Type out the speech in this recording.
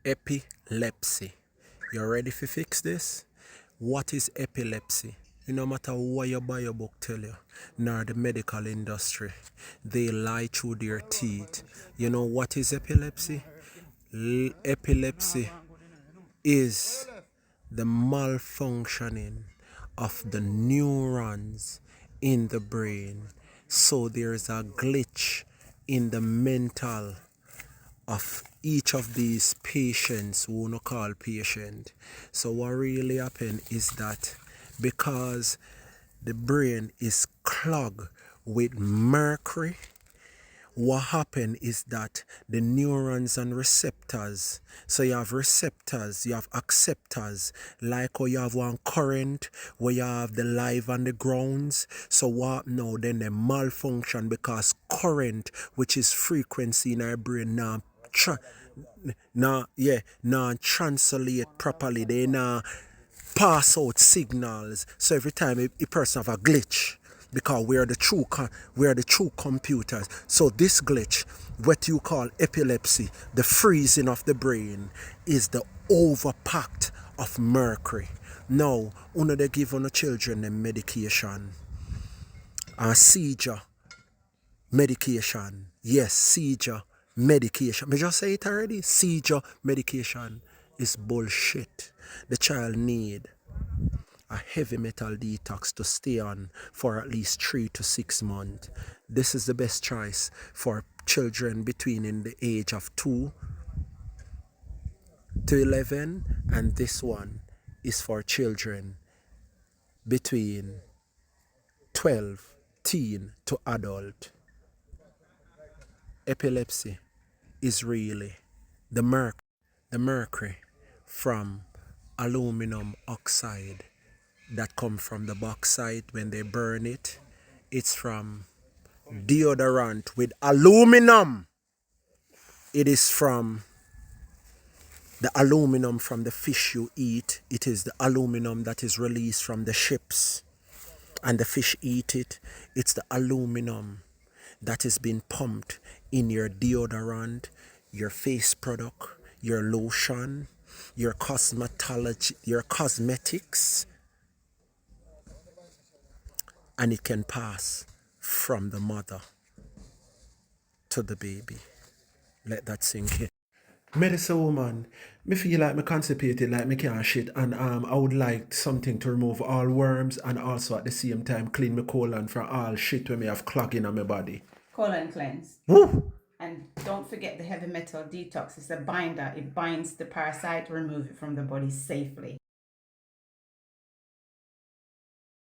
Epilepsy. You ready to fix this? What is epilepsy? No matter what your bio book tell you, nor the medical industry, they lie through their teeth. You know what is epilepsy? Epilepsy is the malfunctioning of the neurons in the brain. So there's a glitch in the mental of each of these patients who no call patient. So what really happen is that because the brain is clogged with mercury, what happen is that the neurons and receptors, so you have receptors, you have acceptors, like how you have one current where you have the live and the grounds. So what now then they malfunction because current, which is frequency in our brain, now translate properly. They now pass out signals. So every time a person have a glitch, because we are the true computers. So this glitch, what you call epilepsy, the freezing of the brain, is the overpacked of mercury. Now, they give on the children the medication, seizure medication. Yes, seizure medication. Me just say it already. Seizure medication is bullshit. The child need a heavy metal detox to stay on for at least 3 to 6 months. This is the best choice for children between in the age of 2 to 11, and this one is for children between 12 teen to adult. Epilepsy is really the mercury from aluminum oxide that come from the bauxite when they burn it. It's from deodorant with aluminum. It is from the aluminum from the fish you eat. It is the aluminum that is released from the ships and the fish eat it. It's the aluminum that has been pumped in your deodorant, your face product, your lotion, your cosmetology, your cosmetics, and it can pass from the mother to the baby. Let that sink in. Medicine woman, me feel like me constipated, like me can't shit, and I would like something to remove all worms and also at the same time clean my colon from all shit when me have clogging on my body. Colon cleanse. Woo! And don't forget the heavy metal detox. It's a binder. It binds the parasite, remove it from the body safely.